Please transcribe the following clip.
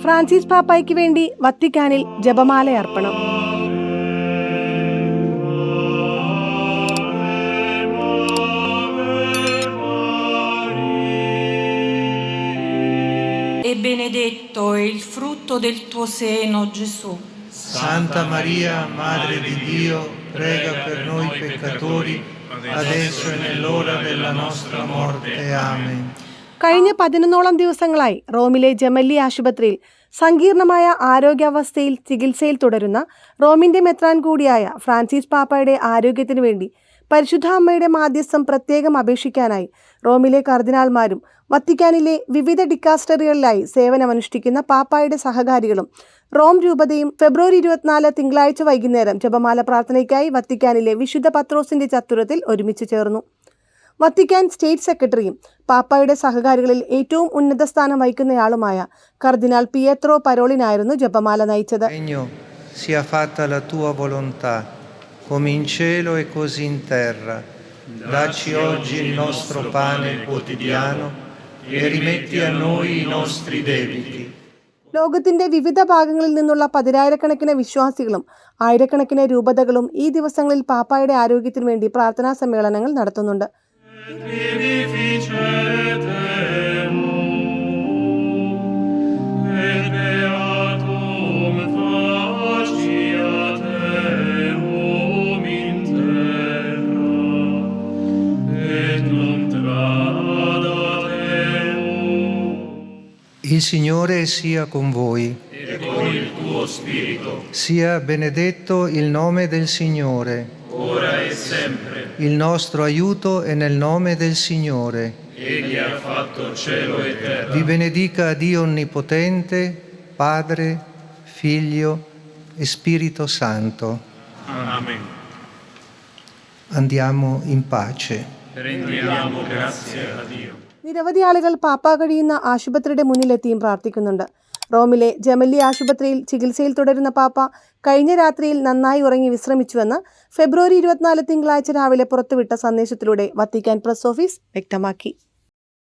ഫ്രാൻസിസ് പാപ്പായ്ക്ക് വേണ്ടി വത്തിക്കാനിൽ ജപമാലയർപ്പണം. E benedetto è il frutto del tuo seno, Gesù. Santa Maria, Madre di Dio, prega per noi peccatori, adesso e nell'ora della nostra morte. Amen. കഴിഞ്ഞ 11 ദിവസങ്ങളായി റോമിലെ ജെമല്ലി ആശുപത്രിയിൽ സങ്കീർണമായ ആരോഗ്യാവസ്ഥയിൽ ചികിത്സയിൽ തുടരുന്ന റോമിന്റെ മെത്രാൻ കൂടിയായ ഫ്രാൻസിസ് പാപ്പയുടെ ആരോഗ്യത്തിനു വേണ്ടി പരിശുദ്ധ അമ്മയുടെ മാധ്യസ്ഥം പ്രത്യേകം അപേക്ഷിക്കാനായി റോമിലെ കർദിനാൾമാരും വത്തിക്കാനിലെ വിവിധ ഡിക്കാസ്റ്ററികളിലായി സേവനമനുഷ്ഠിക്കുന്ന പാപ്പായുടെ സഹകാരികളും റോം രൂപതയും ഫെബ്രുവരി 24 തിങ്കളാഴ്ച വൈകുന്നേരം ജപമാല പ്രാർത്ഥനയ്ക്കായി വത്തിക്കാനിലെ വിശുദ്ധ പത്രോസിന്റെ ചത്തുരത്തിൽ ഒരുമിച്ച് ചേർന്നു. വത്തിക്കാൻ സ്റ്റേറ്റ് സെക്രട്ടറിയും പാപ്പായുടെ സഹകാരികളിൽ ഏറ്റവും ഉന്നത സ്ഥാനം വഹിക്കുന്നയാളുമായ കർദിനാൾ പിയത്രോ പരോളിനായിരുന്നു ജപമാല നയിച്ചത്. Sia fatta la tua volontà, come in cielo e così in terra. Dacci oggi il nostro pane quotidiano e rimetti a noi i nostri debiti. ലോകത്തിന്റെ വിവിധ ഭാഗങ്ങളിൽ നിന്നുള്ള 10,000-കണക്കിന് വിശ്വാസികളും ആയിരക്കണക്കിന് രൂപതകളും ഈ ദിവസങ്ങളിൽ പാപ്പായുടെ ആരോഗ്യത്തിനു വേണ്ടി പ്രാർത്ഥനാ സമ്മേളനങ്ങൾ നടത്തുന്നുണ്ട്. Il Signore sia con voi. E con il tuo spirito. Sia benedetto il nome del Signore. Ora e sempre. Il nostro aiuto è nel nome del Signore. Egli ha fatto cielo e terra. Vi benedica Dio Onnipotente, Padre, Figlio e Spirito Santo. Amen. Andiamo in pace. Rendiamo grazie a Dio. നിരവധി ആളുകൾ പാപ്പ കഴിയുന്ന ആശുപത്രിയുടെ മുന്നിലെത്തിയും പ്രാർത്ഥിക്കുന്നുണ്ട്. റോമിലെ ജെമല്ലി ആശുപത്രിയിൽ ചികിത്സയിൽ തുടരുന്ന പാപ്പ കഴിഞ്ഞ രാത്രിയിൽ നന്നായി ഉറങ്ങി വിശ്രമിച്ചുവെന്ന് ഫെബ്രുവരി 24 തിങ്കളാഴ്ച രാവിലെ പുറത്തുവിട്ട സന്ദേശത്തിലൂടെ വത്തിക്കാൻ പ്രസ് ഓഫീസ് വ്യക്തമാക്കി.